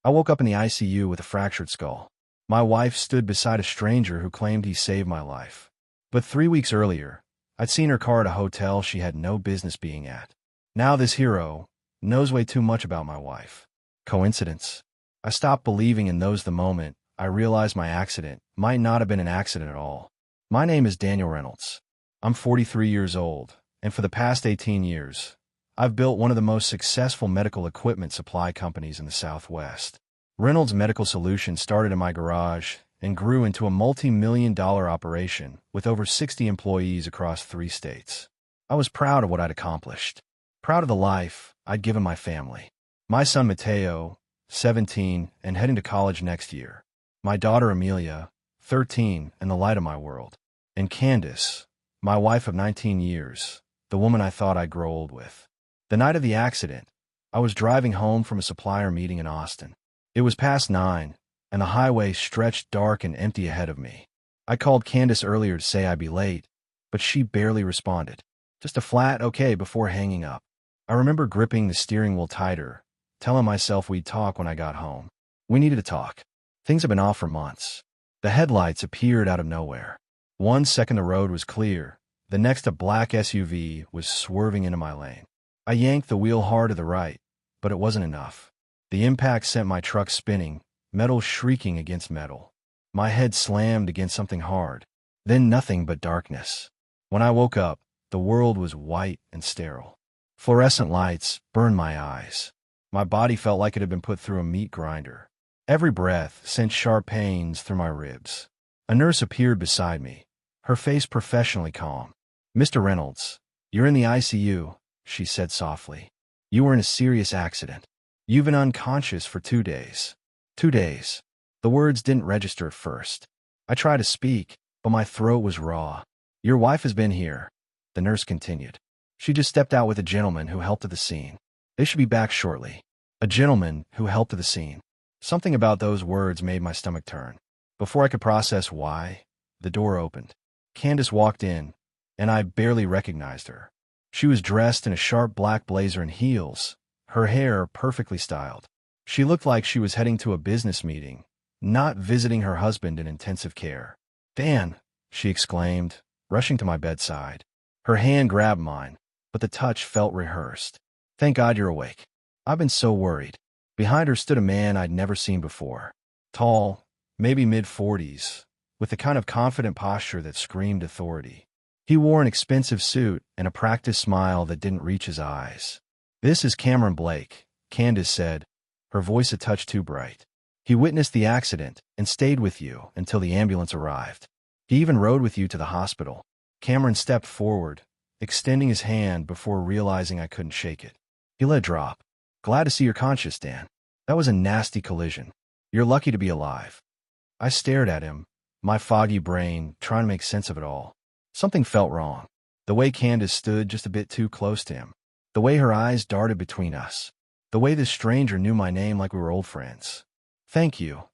I woke up in the ICU with a fractured skull. My wife stood beside a stranger who claimed he saved my life. But 3 weeks earlier, I'd seen her car at a hotel she had no business being at. Now this hero knows way too much about my wife. Coincidence? I stopped believing in those the moment I realized my accident might not have been an accident at all. My name is Daniel Reynolds. I'm 43 years old, and for the past 18 years, I've built one of the most successful medical equipment supply companies in the Southwest. Reynolds Medical Solutions started in my garage and grew into a multi-million-dollar operation with over 60 employees across 3 states. I was proud of what I'd accomplished, proud of the life I'd given my family. My son Mateo, 17, and heading to college next year. My daughter Amelia, 13, and the light of my world. And Candace, my wife of 19 years, the woman I thought I'd grow old with. The night of the accident, I was driving home from a supplier meeting in Austin. It was past 9, and the highway stretched dark and empty ahead of me. I called Candace earlier to say I'd be late, but she barely responded. Just a flat okay before hanging up. I remember gripping the steering wheel tighter, telling myself we'd talk when I got home. We needed to talk. Things had been off for months. The headlights appeared out of nowhere. 1 second the road was clear, the next a black SUV was swerving into my lane. I yanked the wheel hard to the right, but it wasn't enough. The impact sent my truck spinning, metal shrieking against metal. My head slammed against something hard. Then nothing but darkness. When I woke up, the world was white and sterile. Fluorescent lights burned my eyes. My body felt like it had been put through a meat grinder. Every breath sent sharp pains through my ribs. A nurse appeared beside me, her face professionally calm. "Mr. Reynolds, you're in the ICU," she said softly. "You were in a serious accident. You've been unconscious for 2 days. 2 days." The words didn't register at first. I tried to speak, but my throat was raw. "Your wife has been here," the nurse continued. "She just stepped out with a gentleman who helped at the scene. They should be back shortly." A gentleman who helped at the scene. Something about those words made my stomach turn. Before I could process why, the door opened. Candace walked in, and I barely recognized her. She was dressed in a sharp black blazer and heels, her hair perfectly styled. She looked like she was heading to a business meeting, not visiting her husband in intensive care. "Dan," she exclaimed, rushing to my bedside. Her hand grabbed mine, but the touch felt rehearsed. "Thank God you're awake. I've been so worried." Behind her stood a man I'd never seen before. Tall, maybe mid-40s, with the kind of confident posture that screamed authority. He wore an expensive suit and a practiced smile that didn't reach his eyes. "This is Cameron Blake," Candace said, her voice a touch too bright. "He witnessed the accident and stayed with you until the ambulance arrived. He even rode with you to the hospital." Cameron stepped forward, extending his hand before realizing I couldn't shake it. He let it drop. "Glad to see you're conscious, Dan. That was a nasty collision. You're lucky to be alive." I stared at him, my foggy brain trying to make sense of it all. Something felt wrong. The way Candace stood just a bit too close to him. The way her eyes darted between us. The way this stranger knew my name like we were old friends. "Thank you,"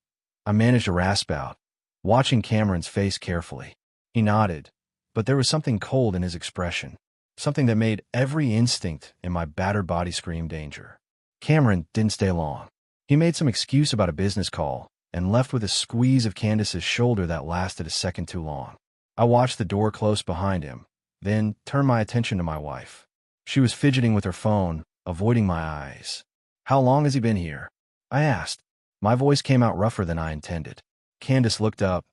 I managed to rasp out, watching Cameron's face carefully. He nodded, but there was something cold in his expression. Something that made every instinct in my battered body scream danger. Cameron didn't stay long. He made some excuse about a business call and left with a squeeze of Candace's shoulder that lasted a second too long. I watched the door close behind him, then turned my attention to my wife. She was fidgeting with her phone, avoiding my eyes. "How long has he been here?" I asked. My voice came out rougher than I intended. Candace looked up,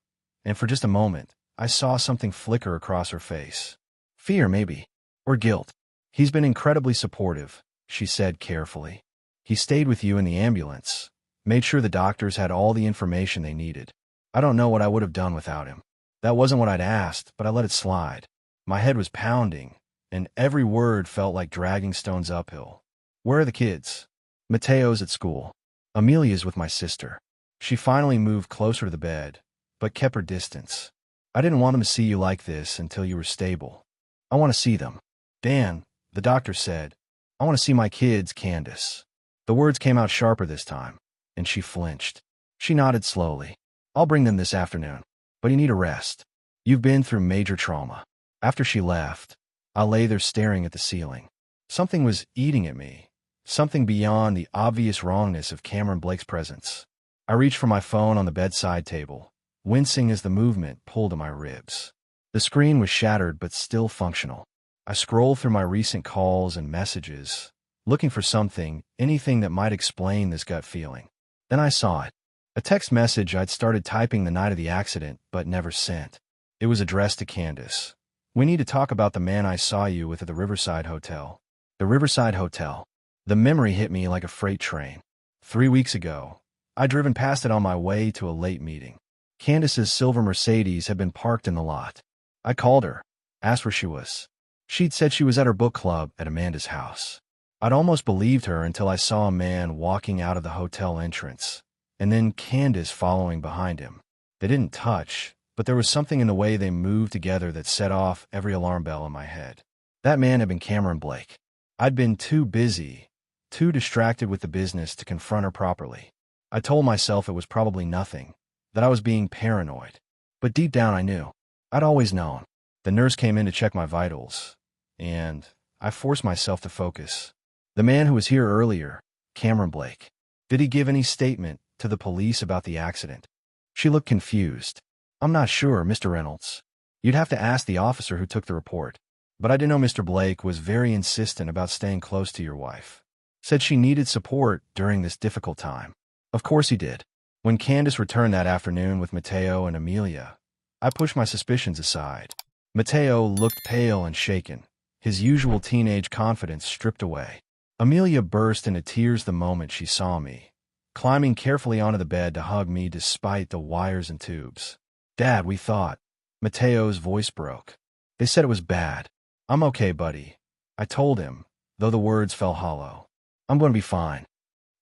and for just a moment, I saw something flicker across her face. Fear, maybe, or guilt. "He's been incredibly supportive," she said carefully. "He stayed with you in the ambulance, made sure the doctors had all the information they needed. I don't know what I would have done without him." That wasn't what I'd asked, but I let it slide. My head was pounding, and every word felt like dragging stones uphill. "Where are the kids?" "Mateo's at school. Amelia's with my sister." She finally moved closer to the bed, but kept her distance. "I didn't want them to see you like this until you were stable. I want to see them." "Dan," the doctor said, "I want to see my kids, Candace." The words came out sharper this time, and she flinched. She nodded slowly. "I'll bring them this afternoon, but you need a rest. You've been through major trauma." After she left, I lay there staring at the ceiling. Something was eating at me, something beyond the obvious wrongness of Cameron Blake's presence. I reached for my phone on the bedside table, wincing as the movement pulled at my ribs. The screen was shattered but still functional. I scrolled through my recent calls and messages, looking for something, anything that might explain this gut feeling. Then I saw it. A text message I'd started typing the night of the accident but never sent. It was addressed to Candace. "We need to talk about the man I saw you with at the Riverside Hotel." The Riverside Hotel. The memory hit me like a freight train. 3 weeks ago, I'd driven past it on my way to a late meeting. Candace's silver Mercedes had been parked in the lot. I called her, asked where she was. She'd said she was at her book club at Amanda's house. I'd almost believed her until I saw a man walking out of the hotel entrance, and then Candace following behind him. They didn't touch, but there was something in the way they moved together that set off every alarm bell in my head. That man had been Cameron Blake. I'd been too busy, too distracted with the business to confront her properly. I told myself it was probably nothing, that I was being paranoid. But deep down I knew. I'd always known. The nurse came in to check my vitals, and I forced myself to focus. The man who was here earlier, Cameron Blake. Did he give any statement to the police about the accident? She looked confused. "I'm not sure, Mr. Reynolds. You'd have to ask the officer who took the report. But I did know Mr. Blake was very insistent about staying close to your wife. Said she needed support during this difficult time." Of course he did. When Candace returned that afternoon with Mateo and Amelia, I pushed my suspicions aside. Mateo looked pale and shaken, his usual teenage confidence stripped away. Amelia burst into tears the moment she saw me, climbing carefully onto the bed to hug me despite the wires and tubes. "Dad, we thought..." Mateo's voice broke. "They said it was bad." "I'm okay, buddy," I told him, though the words fell hollow. "I'm going to be fine."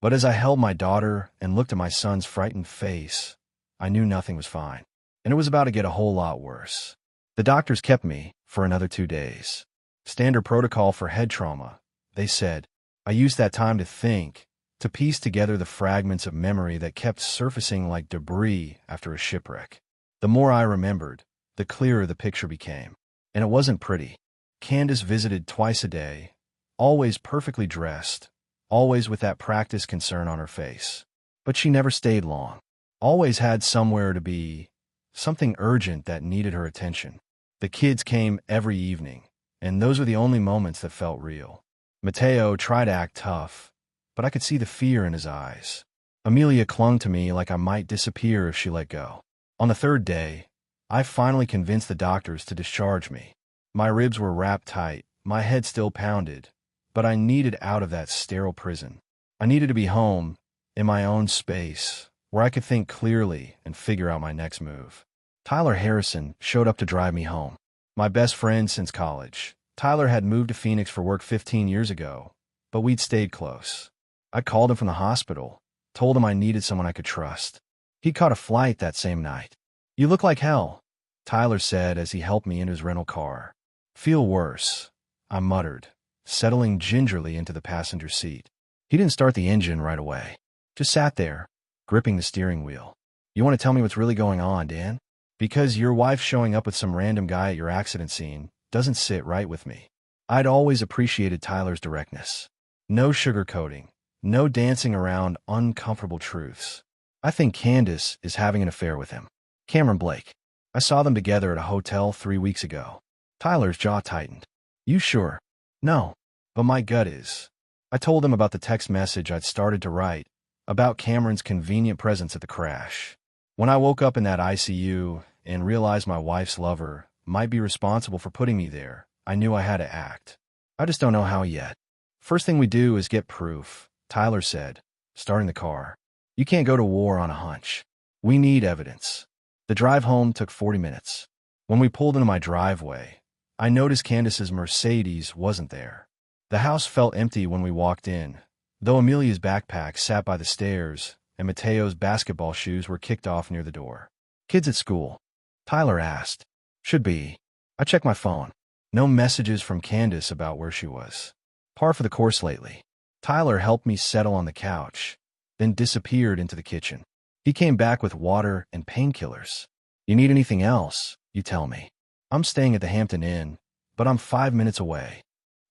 But as I held my daughter and looked at my son's frightened face, I knew nothing was fine, and it was about to get a whole lot worse. The doctors kept me for another 2 days. Standard protocol for head trauma, they said. I used that time to think, to piece together the fragments of memory that kept surfacing like debris after a shipwreck. The more I remembered, the clearer the picture became. And it wasn't pretty. Candace visited twice a day, always perfectly dressed, always with that practice concern on her face. But she never stayed long. Always had somewhere to be, something urgent that needed her attention. The kids came every evening, and those were the only moments that felt real. Mateo tried to act tough, but I could see the fear in his eyes. Amelia clung to me like I might disappear if she let go. On the 3rd day, I finally convinced the doctors to discharge me. My ribs were wrapped tight, my head still pounded, but I needed out of that sterile prison. I needed to be home, in my own space, where I could think clearly and figure out my next move. Tyler Harrison showed up to drive me home. My best friend since college. Tyler had moved to Phoenix for work 15 years ago, but we'd stayed close. I called him from the hospital, told him I needed someone I could trust. He caught a flight that same night. "You look like hell," Tyler said as he helped me into his rental car. "Feel worse," I muttered, settling gingerly into the passenger seat. He didn't start the engine right away. Just sat there, gripping the steering wheel. "You want to tell me what's really going on, Dan? Because your wife showing up with some random guy at your accident scene doesn't sit right with me." I'd always appreciated Tyler's directness. No sugarcoating, no dancing around uncomfortable truths. "I think Candace is having an affair with him. Cameron Blake. I saw them together at a hotel 3 weeks ago." Tyler's jaw tightened. "You sure?" "No, but my gut is." I told him about the text message I'd started to write, about Cameron's convenient presence at the crash. When I woke up in that ICU and realized my wife's lover might be responsible for putting me there, I knew I had to act. I just don't know how yet. "First thing we do is get proof," Tyler said, starting the car. "You can't go to war on a hunch. We need evidence." The drive home took 40 minutes. When we pulled into my driveway, I noticed Candace's Mercedes wasn't there. The house felt empty when we walked in, though Amelia's backpack sat by the stairs and Mateo's basketball shoes were kicked off near the door. "Kids at school?" Tyler asked. "Should be." I checked my phone. No messages from Candace about where she was. Par for the course lately. Tyler helped me settle on the couch, then disappeared into the kitchen. He came back with water and painkillers. "You need anything else, you tell me. I'm staying at the Hampton Inn, but I'm 5 minutes away."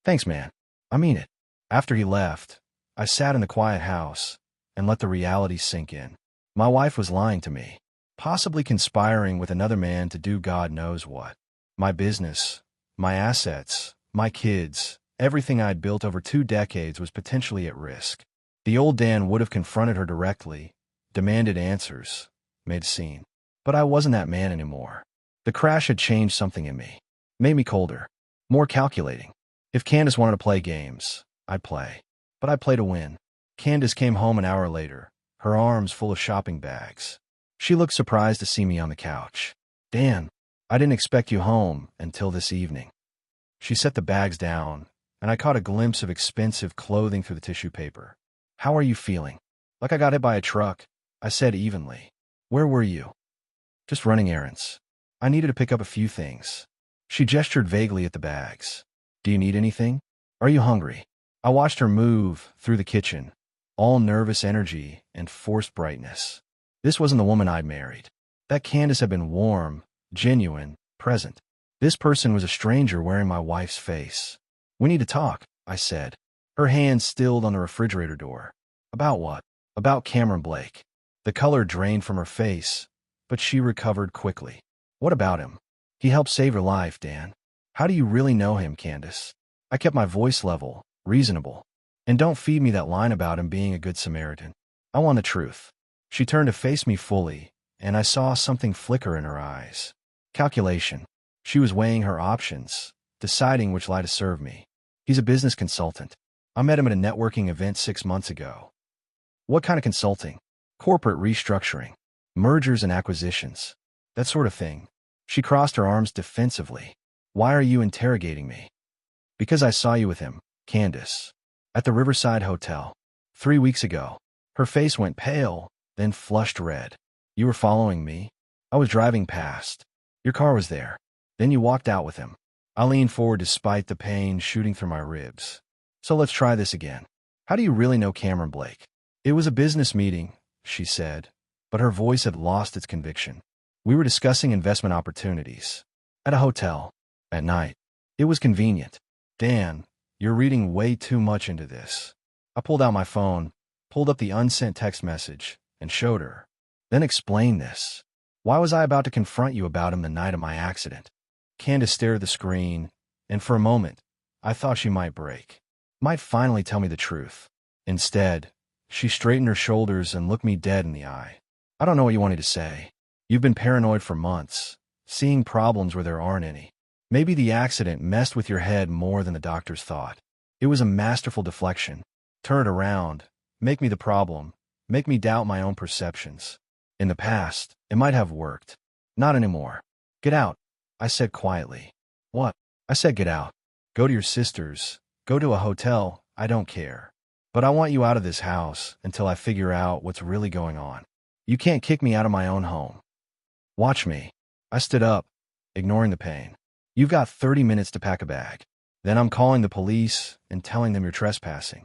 "Thanks, man. I mean it." After he left, I sat in the quiet house and let the reality sink in. My wife was lying to me, possibly conspiring with another man to do God knows what. My business, my assets, my kids, everything I'd built over 2 decades was potentially at risk. The old Dan would have confronted her directly, demanded answers, made a scene. But I wasn't that man anymore. The crash had changed something in me, made me colder, more calculating. If Candace wanted to play games, I'd play. But I'd play to win. Candace came home an hour later, her arms full of shopping bags. She looked surprised to see me on the couch. Dan, I didn't expect you home until this evening. She set the bags down, and I caught a glimpse of expensive clothing through the tissue paper. How are you feeling? Like I got hit by a truck, I said evenly. Where were you? Just running errands. I needed to pick up a few things. She gestured vaguely at the bags. Do you need anything? Are you hungry? I watched her move through the kitchen, all nervous energy and forced brightness. This wasn't the woman I'd married. That Candace had been warm, genuine, present. This person was a stranger wearing my wife's face. We need to talk, I said. Her hand stilled on the refrigerator door. About what? About Cameron Blake. The color drained from her face, but she recovered quickly. What about him? He helped save your life, Dan. How do you really know him, Candace? I kept my voice level, reasonable. And don't feed me that line about him being a good Samaritan. I want the truth. She turned to face me fully, and I saw something flicker in her eyes. Calculation. She was weighing her options, deciding which lie to serve me. He's a business consultant. I met him at a networking event 6 months ago. What kind of consulting? Corporate restructuring, mergers and acquisitions, that sort of thing. She crossed her arms defensively. Why are you interrogating me? Because I saw you with him, Candace, at the Riverside Hotel 3 weeks ago. Her face went pale, then flushed red. You were following me? I was driving past. Your car was there. Then you walked out with him. I leaned forward despite the pain shooting through my ribs. So let's try this again. How do you really know Cameron Blake? It was a business meeting, she said, but her voice had lost its conviction. We were discussing investment opportunities. At a hotel. At night. It was convenient. Dan, you're reading way too much into this. I pulled out my phone, pulled up the unsent text message, and showed her. Then explained this. Why was I about to confront you about him the night of my accident? Candace stared at the screen, and for a moment, I thought she might break. Might finally tell me the truth. Instead, she straightened her shoulders and looked me dead in the eye. I don't know what you wanted to say. You've been paranoid for months, seeing problems where there aren't any. Maybe the accident messed with your head more than the doctors thought. It was a masterful deflection. Turn it around, make me the problem, make me doubt my own perceptions. In the past, it might have worked. Not anymore. Get out, I said quietly. What? I said get out. Go to your sister's. Go to a hotel, I don't care. But I want you out of this house until I figure out what's really going on. You can't kick me out of my own home. Watch me. I stood up, ignoring the pain. You've got 30 minutes to pack a bag. Then I'm calling the police and telling them you're trespassing.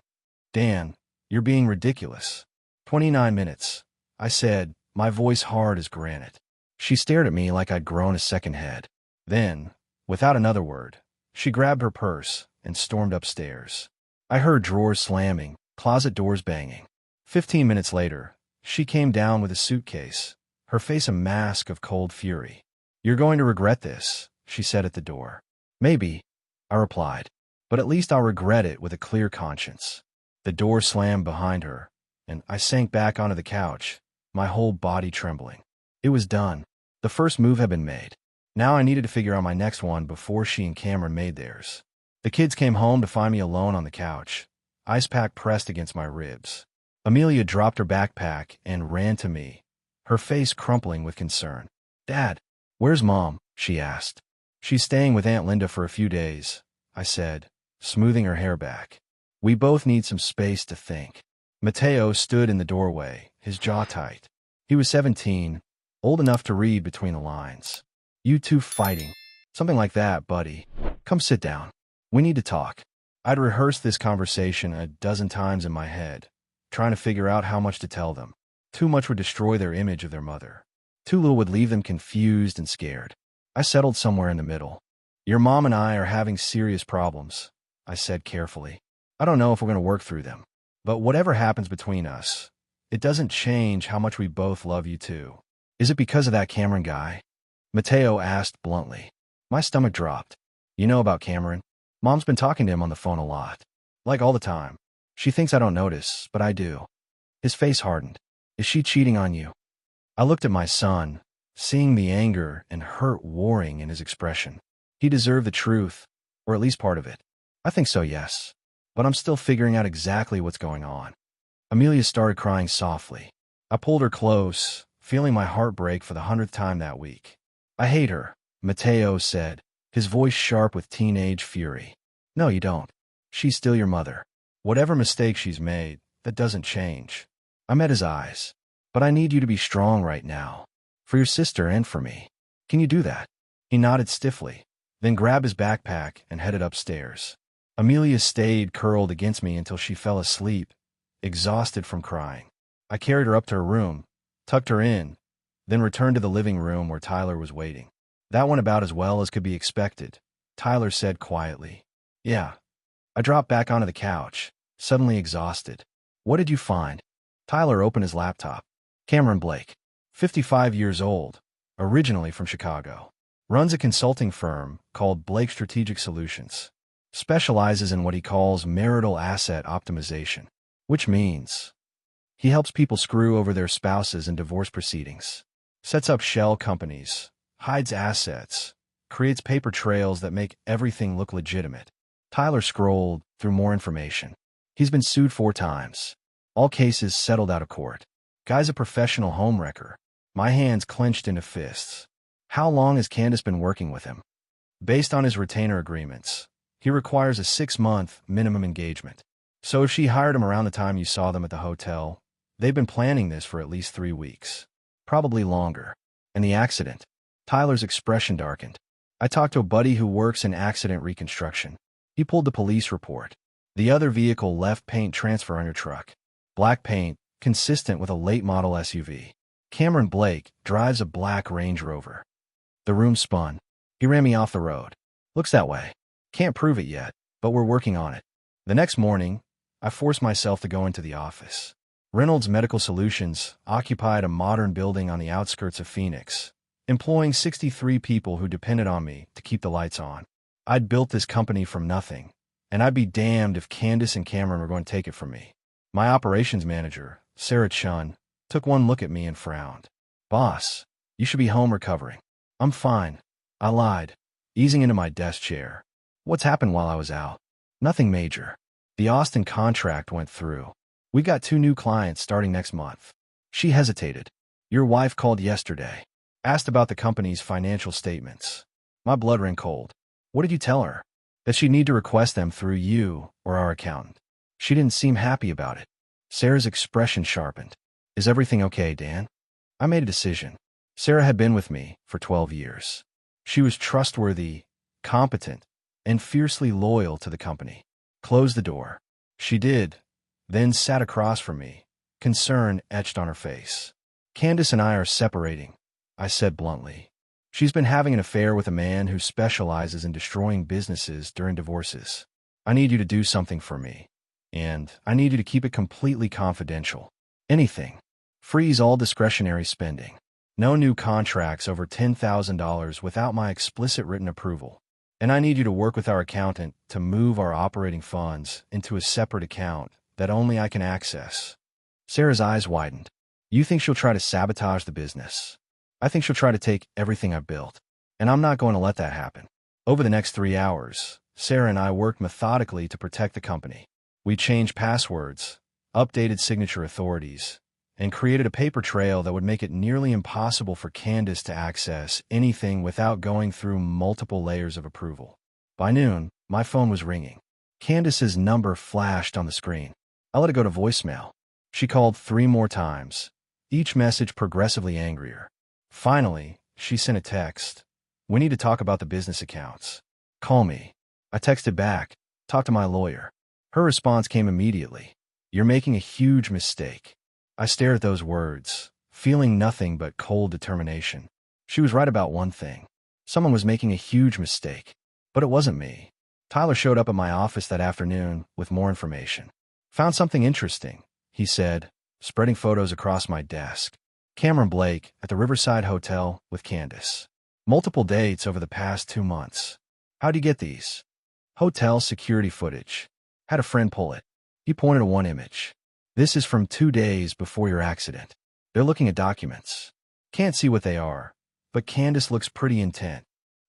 Dan, you're being ridiculous. 29 minutes, I said, my voice hard as granite. She stared at me like I'd grown a second head. Then, without another word, she grabbed her purse and stormed upstairs. I heard drawers slamming, closet doors banging. 15 minutes later, she came down with a suitcase, her face a mask of cold fury. You're going to regret this, she said at the door. Maybe, I replied, but at least I'll regret it with a clear conscience. The door slammed behind her, and I sank back onto the couch, my whole body trembling. It was done. The first move had been made. Now I needed to figure out my next one before she and Cameron made theirs. The kids came home to find me alone on the couch, ice pack pressed against my ribs. Amelia dropped her backpack and ran to me, her face crumpling with concern. Dad, where's Mom? She asked. She's staying with Aunt Linda for a few days, I said, smoothing her hair back. We both need some space to think. Mateo stood in the doorway, his jaw tight. He was 17, old enough to read between the lines. You two fighting. Something like that, buddy. Come sit down. We need to talk. I'd rehearsed this conversation a dozen times in my head, trying to figure out how much to tell them. Too much would destroy their image of their mother. Too little would leave them confused and scared. I settled somewhere in the middle. Your mom and I are having serious problems, I said carefully. I don't know if we're going to work through them. But whatever happens between us, it doesn't change how much we both love you too. Is it because of that Cameron guy? Mateo asked bluntly. My stomach dropped. You know about Cameron? Mom's been talking to him on the phone a lot. Like all the time. She thinks I don't notice, but I do. His face hardened. Is she cheating on you? I looked at my son, seeing the anger and hurt warring in his expression. He deserved the truth, or at least part of it. I think so, yes. But I'm still figuring out exactly what's going on. Amelia started crying softly. I pulled her close, feeling my heart break for the 100th time that week. I hate her, Mateo said, his voice sharp with teenage fury. No, you don't. She's still your mother. Whatever mistake she's made, that doesn't change. I met his eyes. But I need you to be strong right now. For your sister and for me. Can you do that? He nodded stiffly, then grabbed his backpack and headed upstairs. Amelia stayed curled against me until she fell asleep, exhausted from crying. I carried her up to her room, tucked her in, then returned to the living room where Tyler was waiting. That went about as well as could be expected, Tyler said quietly. Yeah. I dropped back onto the couch, suddenly exhausted. What did you find? Tyler opened his laptop. Cameron Blake, 55 years old, originally from Chicago. Runs a consulting firm called Blake Strategic Solutions. Specializes in what he calls marital asset optimization, which means he helps people screw over their spouses in divorce proceedings. Sets up shell companies, hides assets, creates paper trails that make everything look legitimate. Tyler scrolled through more information. He's been sued 4 times. All cases settled out of court. Guy's a professional homewrecker. My hands clenched into fists. How long has Candace been working with him? Based on his retainer agreements, he requires a 6-month minimum engagement. So if she hired him around the time you saw them at the hotel, they've been planning this for at least 3 weeks. Probably longer. And the accident? Tyler's expression darkened. I talked to a buddy who works in accident reconstruction. He pulled the police report. The other vehicle left paint transfer on your truck. Black paint, consistent with a late model SUV. Cameron Blake drives a black Range Rover. The room spun. He ran me off the road. Looks that way. Can't prove it yet, but we're working on it. The next morning, I forced myself to go into the office. Reynolds Medical Solutions occupied a modern building on the outskirts of Phoenix, employing 63 people who depended on me to keep the lights on. I'd built this company from nothing, and I'd be damned if Candace and Cameron were going to take it from me. My operations manager, Sarah Chun, took one look at me and frowned. Boss, you should be home recovering. I'm fine. I lied, easing into my desk chair. What's happened while I was out? Nothing major. The Austin contract went through. We got 2 new clients starting next month. She hesitated. Your wife called yesterday. Asked about the company's financial statements. My blood ran cold. What did you tell her? That she'd need to request them through you or our accountant. She didn't seem happy about it. Sarah's expression sharpened. Is everything okay, Dan? I made a decision. Sarah had been with me for 12 years. She was trustworthy, competent, and fiercely loyal to the company. Close the door. She did, then sat across from me, concern etched on her face. Candace and I are separating, I said bluntly. She's been having an affair with a man who specializes in destroying businesses during divorces. I need you to do something for me. And I need you to keep it completely confidential. Anything. Freeze all discretionary spending. No new contracts over $10,000 without my explicit written approval. And I need you to work with our accountant to move our operating funds into a separate account that only I can access. Sarah's eyes widened. You think she'll try to sabotage the business? I think she'll try to take everything I've built. And I'm not going to let that happen. Over the next 3 hours, Sarah and I worked methodically to protect the company. We changed passwords, updated signature authorities, and created a paper trail that would make it nearly impossible for Candace to access anything without going through multiple layers of approval. By noon, my phone was ringing. Candace's number flashed on the screen. I let it go to voicemail. She called 3 more times, each message progressively angrier. Finally, she sent a text. We need to talk about the business accounts. Call me. I texted back. Talk to my lawyer. Her response came immediately. You're making a huge mistake. I stared at those words, feeling nothing but cold determination. She was right about one thing. Someone was making a huge mistake. But it wasn't me. Tyler showed up at my office that afternoon with more information. Found something interesting, he said, spreading photos across my desk. Cameron Blake at the Riverside Hotel with Candace. Multiple dates over the past 2 months. How'd you get these? Hotel security footage. Had a friend pull it. He pointed to one image. This is from 2 days before your accident. They're looking at documents. Can't see what they are, but Candace looks pretty intent.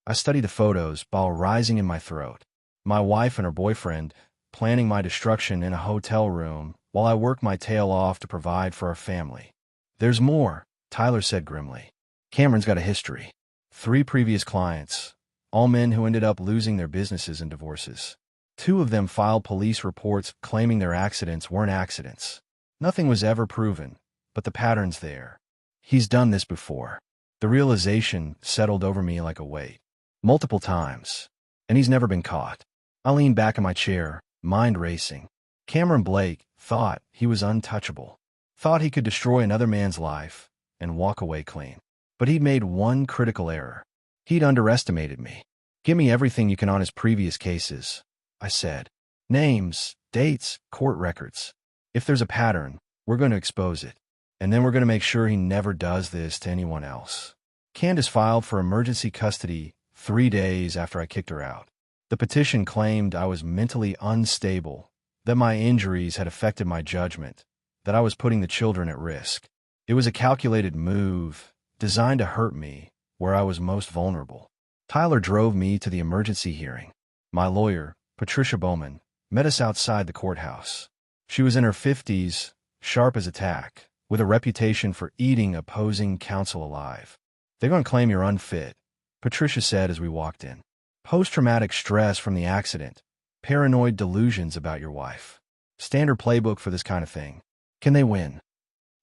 I studied the photos, bile rising in my throat. My wife and her boyfriend planning my destruction in a hotel room while I work my tail off to provide for our family. There's more, Tyler said grimly. Cameron's got a history. 3 previous clients, all men who ended up losing their businesses in divorces. 2 of them filed police reports claiming their accidents weren't accidents. Nothing was ever proven, but the pattern's there. He's done this before. The realization settled over me like a weight. Multiple times. And he's never been caught. I leaned back in my chair, mind racing. Cameron Blake thought he was untouchable. Thought he could destroy another man's life and walk away clean. But he'd made one critical error. He'd underestimated me. Give me everything you can on his previous cases, I said. Names, dates, court records. If there's a pattern, we're going to expose it. And then we're going to make sure he never does this to anyone else. Candace filed for emergency custody 3 days after I kicked her out. The petition claimed I was mentally unstable, that my injuries had affected my judgment, that I was putting the children at risk. It was a calculated move, designed to hurt me where I was most vulnerable. Tyler drove me to the emergency hearing. My lawyer, Patricia Bowman, met us outside the courthouse. She was in her 50s, sharp as a tack, with a reputation for eating opposing counsel alive. They're going to claim you're unfit, Patricia said as we walked in. Post-traumatic stress from the accident, paranoid delusions about your wife. Standard playbook for this kind of thing. Can they win?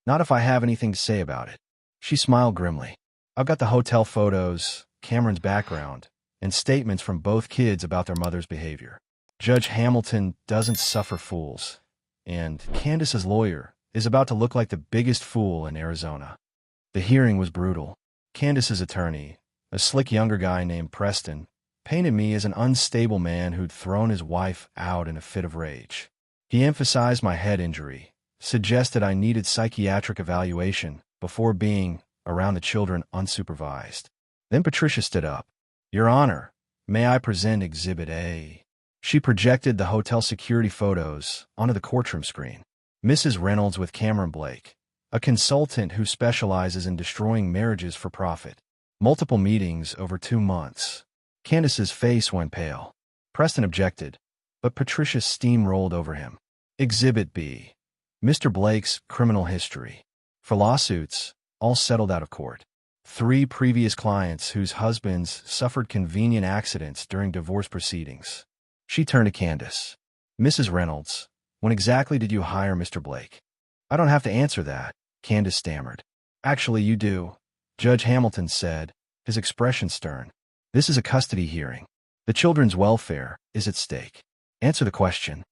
Not if I have anything to say about it. She smiled grimly. I've got the hotel photos, Cameron's background, and statements from both kids about their mother's behavior. Judge Hamilton doesn't suffer fools, and Candace's lawyer is about to look like the biggest fool in Arizona. The hearing was brutal. Candace's attorney, a slick younger guy named Preston, painted me as an unstable man who'd thrown his wife out in a fit of rage. He emphasized my head injury, suggested I needed psychiatric evaluation before being around the children unsupervised. Then Patricia stood up. Your Honor, may I present Exhibit A? She projected the hotel security photos onto the courtroom screen. Mrs. Reynolds with Cameron Blake, a consultant who specializes in destroying marriages for profit. Multiple meetings over 2 months. Candace's face went pale. Preston objected, but Patricia steamrolled over him. Exhibit B. Mr. Blake's criminal history. For lawsuits, all settled out of court. 3 previous clients whose husbands suffered convenient accidents during divorce proceedings. She turned to Candace. Mrs. Reynolds, when exactly did you hire Mr. Blake? I don't have to answer that, Candace stammered. Actually, you do, Judge Hamilton said, his expression stern. This is a custody hearing. The children's welfare is at stake. Answer the question.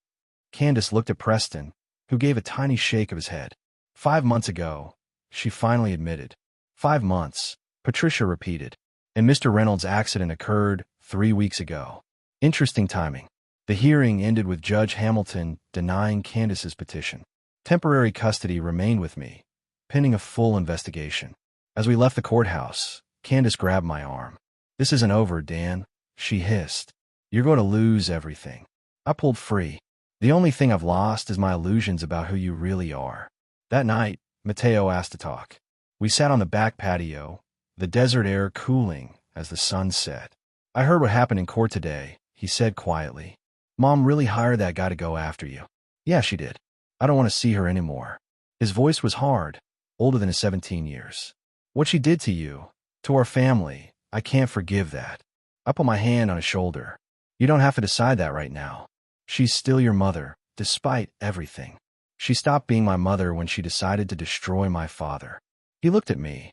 Candace looked at Preston, who gave a tiny shake of his head. 5 months ago, she finally admitted. 5 months, Patricia repeated. And Mr. Reynolds' accident occurred 3 weeks ago. Interesting timing. The hearing ended with Judge Hamilton denying Candace's petition. Temporary custody remained with me, pending a full investigation. As we left the courthouse, Candace grabbed my arm. This isn't over, Dan, she hissed. You're going to lose everything. I pulled free. The only thing I've lost is my illusions about who you really are. That night, Mateo asked to talk. We sat on the back patio, the desert air cooling as the sun set. I heard what happened in court today, he said quietly. Mom really hired that guy to go after you. Yeah, she did. I don't want to see her anymore. His voice was hard, older than his 17 years. What she did to you, to our family, I can't forgive that. I put my hand on his shoulder. You don't have to decide that right now. She's still your mother, despite everything. She stopped being my mother when she decided to destroy my father. He looked at me,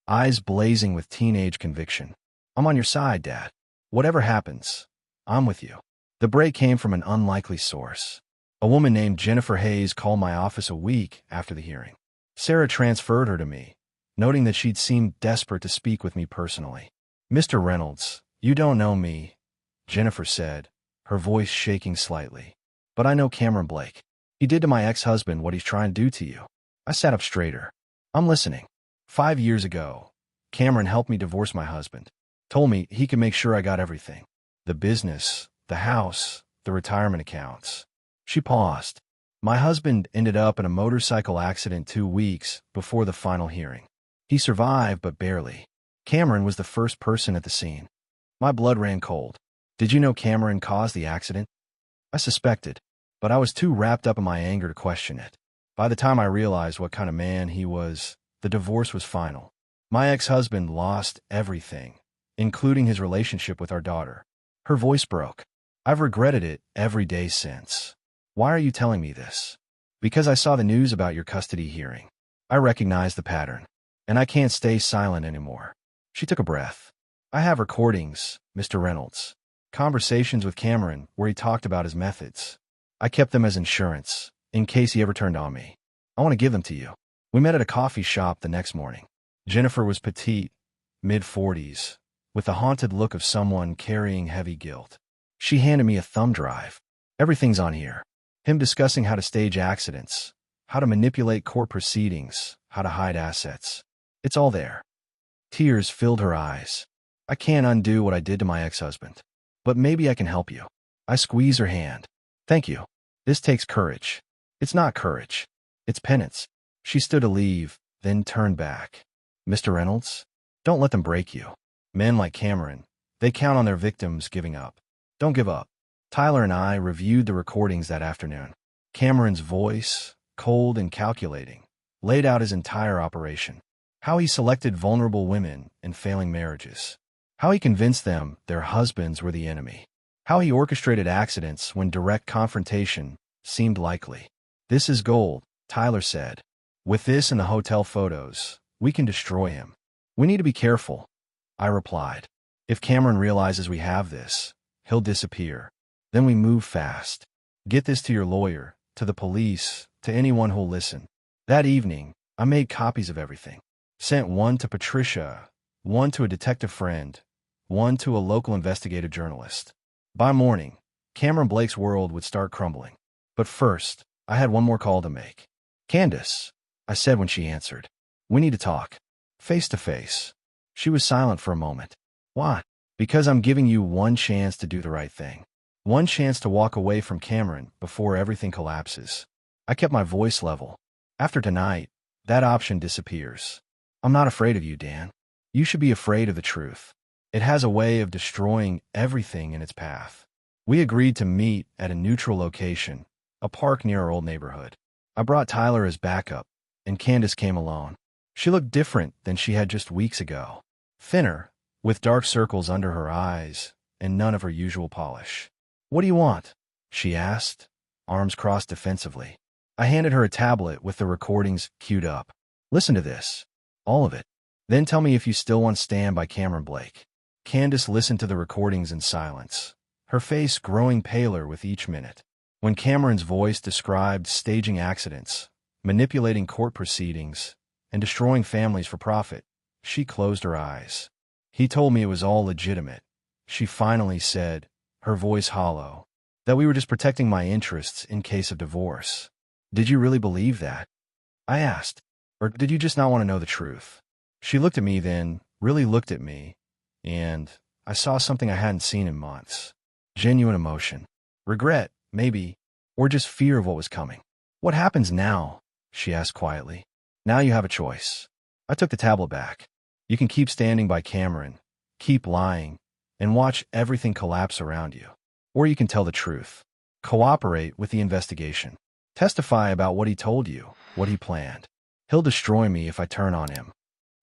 eyes blazing with teenage conviction. I'm on your side, Dad. Whatever happens, I'm with you. The break came from an unlikely source. A woman named Jennifer Hayes called my office a week after the hearing. Sarah transferred her to me, noting that she'd seemed desperate to speak with me personally. Mr. Reynolds, you don't know me, Jennifer said, her voice shaking slightly. But I know Cameron Blake. He did to my ex-husband what he's trying to do to you. I sat up straighter. I'm listening. 5 years ago, Cameron helped me divorce my husband. Told me he could make sure I got everything. The business, the house, the retirement accounts. She paused. My husband ended up in a motorcycle accident 2 weeks before the final hearing. He survived, but barely. Cameron was the first person at the scene. My blood ran cold. Did you know Cameron caused the accident? I suspected, but I was too wrapped up in my anger to question it. By the time I realized what kind of man he was, the divorce was final. My ex-husband lost everything, including his relationship with our daughter. Her voice broke. I've regretted it every day since. Why are you telling me this? Because I saw the news about your custody hearing. I recognize the pattern, and I can't stay silent anymore. She took a breath. I have recordings, Mr. Reynolds. Conversations with Cameron where he talked about his methods. I kept them as insurance, in case he ever turned on me. I want to give them to you. We met at a coffee shop the next morning. Jennifer was petite, mid-40s, with the haunted look of someone carrying heavy guilt. She handed me a thumb drive. Everything's on here. Him discussing how to stage accidents, how to manipulate court proceedings, how to hide assets. It's all there. Tears filled her eyes. I can't undo what I did to my ex-husband. But maybe I can help you. I squeeze her hand. Thank you. This takes courage. It's not courage. It's penance. She stood to leave, then turned back. Mr. Reynolds, don't let them break you. Men like Cameron, they count on their victims giving up. Don't give up. Tyler and I reviewed the recordings that afternoon. Cameron's voice, cold and calculating, laid out his entire operation. How he selected vulnerable women in failing marriages. How he convinced them their husbands were the enemy. How he orchestrated accidents when direct confrontation seemed likely. This is gold, Tyler said. With this and the hotel photos, we can destroy him. We need to be careful, I replied. If Cameron realizes we have this, he'll disappear. Then we move fast. Get this to your lawyer, to the police, to anyone who'll listen. That evening, I made copies of everything. Sent one to Patricia, one to a detective friend, one to a local investigative journalist. By morning, Cameron Blake's world would start crumbling. But first, I had one more call to make. Candace, I said when she answered. We need to talk. Face to face. She was silent for a moment. Why? Because I'm giving you one chance to do the right thing. One chance to walk away from Cameron before everything collapses. I kept my voice level. After tonight, that option disappears. I'm not afraid of you, Dan. You should be afraid of the truth. It has a way of destroying everything in its path. We agreed to meet at a neutral location, a park near our old neighborhood. I brought Tyler as backup, and Candace came alone. She looked different than she had just weeks ago. Thinner, with dark circles under her eyes, and none of her usual polish. What do you want? She asked, arms crossed defensively. I handed her a tablet with the recordings queued up. Listen to this. All of it. Then tell me if you still want to stand by Cameron Blake. Candace listened to the recordings in silence, her face growing paler with each minute. When Cameron's voice described staging accidents, manipulating court proceedings, and destroying families for profit, she closed her eyes. He told me it was all legitimate. She finally said, her voice hollow, that we were just protecting my interests in case of divorce. Did you really believe that? I asked. Or did you just not want to know the truth? She looked at me then, really looked at me, and I saw something I hadn't seen in months. Genuine emotion. Regret, maybe, or just fear of what was coming. What happens now? She asked quietly. Now you have a choice. I took the tablet back. You can keep standing by Cameron, keep lying, and watch everything collapse around you. Or you can tell the truth. Cooperate with the investigation. Testify about what he told you, what he planned. He'll destroy me if I turn on him.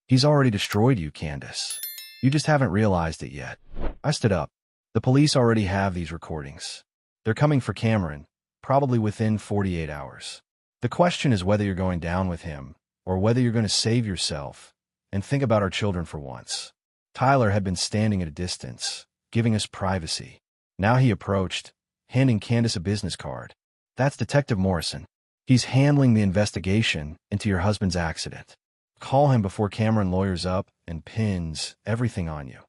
He's already destroyed you, Candace. You just haven't realized it yet. I stood up. The police already have these recordings. They're coming for Cameron, probably within 48 hours. The question is whether you're going down with him, or whether you're going to save yourself and think about our children for once. Tyler had been standing at a distance, giving us privacy. Now he approached, handing Candace a business card. That's Detective Morrison. He's handling the investigation into your husband's accident. Call him before Cameron lawyers up and pins everything on you.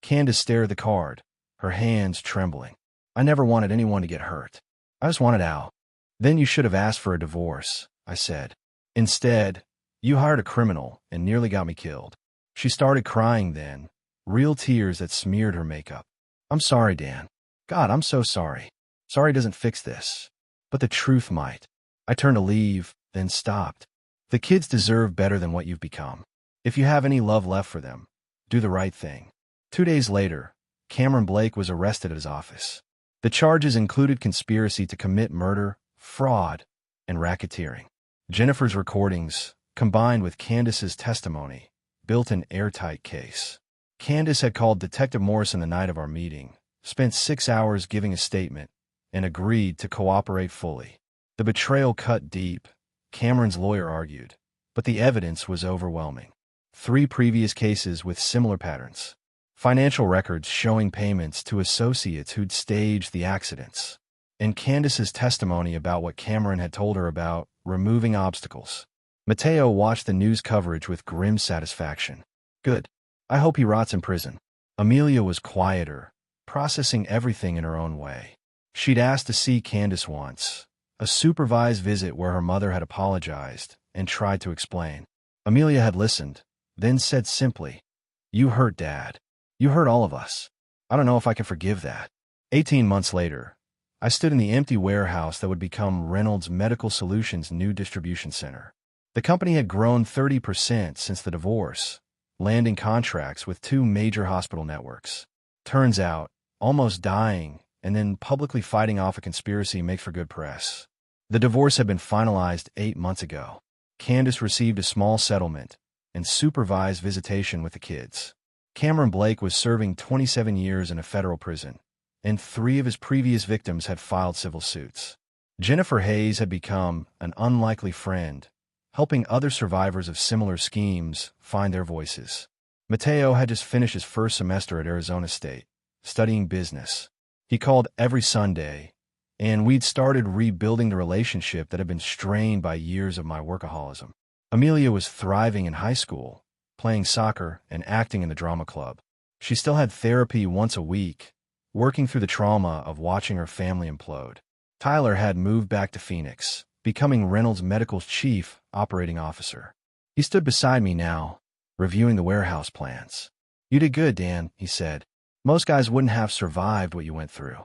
Candace stared at the card, her hands trembling. I never wanted anyone to get hurt. I just wanted out. Then you should have asked for a divorce, I said. Instead, you hired a criminal and nearly got me killed. She started crying then, real tears that smeared her makeup. I'm sorry, Dan. God, I'm so sorry. Sorry doesn't fix this. But the truth might. I turned to leave, then stopped. The kids deserve better than what you've become. If you have any love left for them, do the right thing. 2 days later, Cameron Blake was arrested at his office. The charges included conspiracy to commit murder, fraud, and racketeering. Jennifer's recordings, combined with Candace's testimony, built an airtight case. Candace had called Detective Morrison the night of our meeting, spent 6 hours giving a statement, and agreed to cooperate fully. The betrayal cut deep, Cameron's lawyer argued, but the evidence was overwhelming. 3 previous cases with similar patterns. Financial records showing payments to associates who'd staged the accidents. And Candace's testimony about what Cameron had told her about removing obstacles. Mateo watched the news coverage with grim satisfaction. Good. I hope he rots in prison. Amelia was quieter, processing everything in her own way. She'd asked to see Candace once, a supervised visit where her mother had apologized and tried to explain. Amelia had listened, then said simply, "You hurt Dad. You hurt all of us. I don't know if I can forgive that." 18 months later, I stood in the empty warehouse that would become Reynolds Medical Solutions' new distribution center. The company had grown 30% since the divorce, landing contracts with 2 major hospital networks. Turns out, almost dying and then publicly fighting off a conspiracy makes for good press. The divorce had been finalized 8 months ago. Candace received a small settlement and supervised visitation with the kids. Cameron Blake was serving 27 years in a federal prison, and 3 of his previous victims had filed civil suits. Jennifer Hayes had become an unlikely friend, helping other survivors of similar schemes find their voices. Mateo had just finished his first semester at Arizona State, studying business. He called every Sunday, and we'd started rebuilding the relationship that had been strained by years of my workaholism. Amelia was thriving in high school, playing soccer and acting in the drama club. She still had therapy once a week, working through the trauma of watching her family implode. Tyler had moved back to Phoenix, becoming Reynolds Medical's chief operating officer. He stood beside me now, reviewing the warehouse plans. "You did good, Dan," he said. "Most guys wouldn't have survived what you went through.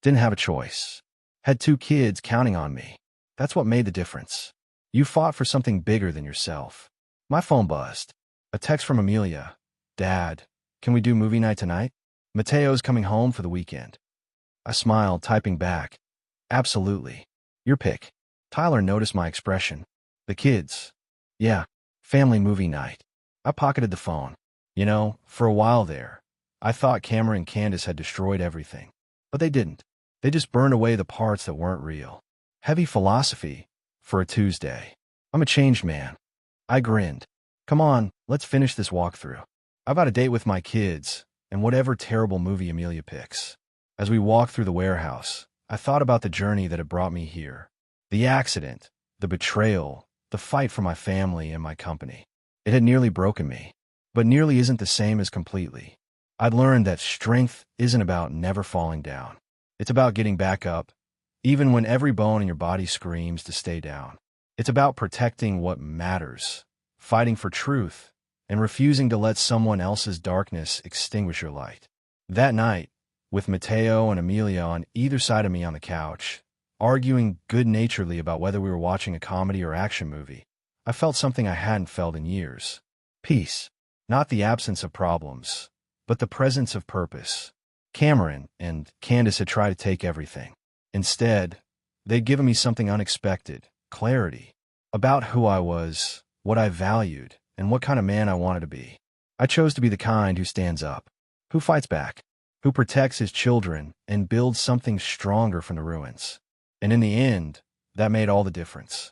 Didn't have a choice. Had 2 kids counting on me. That's what made the difference. You fought for something bigger than yourself." My phone buzzed. A text from Amelia. "Dad, can we do movie night tonight? Mateo's coming home for the weekend." I smiled, typing back, "Absolutely. Your pick." Tyler noticed my expression. "The kids." "Yeah, family movie night." I pocketed the phone. You know, for a while there, I thought Cameron and Candace had destroyed everything. But they didn't. They just burned away the parts that weren't real. Heavy philosophy for a Tuesday. I'm a changed man. I grinned. "Come on, let's finish this walkthrough. I've got a date with my kids, and whatever terrible movie Amelia picks." As we walked through the warehouse, I thought about the journey that had brought me here. The accident, the betrayal, the fight for my family and my company. It had nearly broken me. But nearly isn't the same as completely. I'd learned that strength isn't about never falling down. It's about getting back up, even when every bone in your body screams to stay down. It's about protecting what matters, fighting for truth, and refusing to let someone else's darkness extinguish your light. That night, with Mateo and Amelia on either side of me on the couch, arguing good-naturedly about whether we were watching a comedy or action movie, I felt something I hadn't felt in years. Peace. Not the absence of problems, but the presence of purpose. Cameron and Candace had tried to take everything. Instead, they'd given me something unexpected, clarity, about who I was, what I valued, and what kind of man I wanted to be. I chose to be the kind who stands up, who fights back, who protects his children and builds something stronger from the ruins. And in the end, that made all the difference.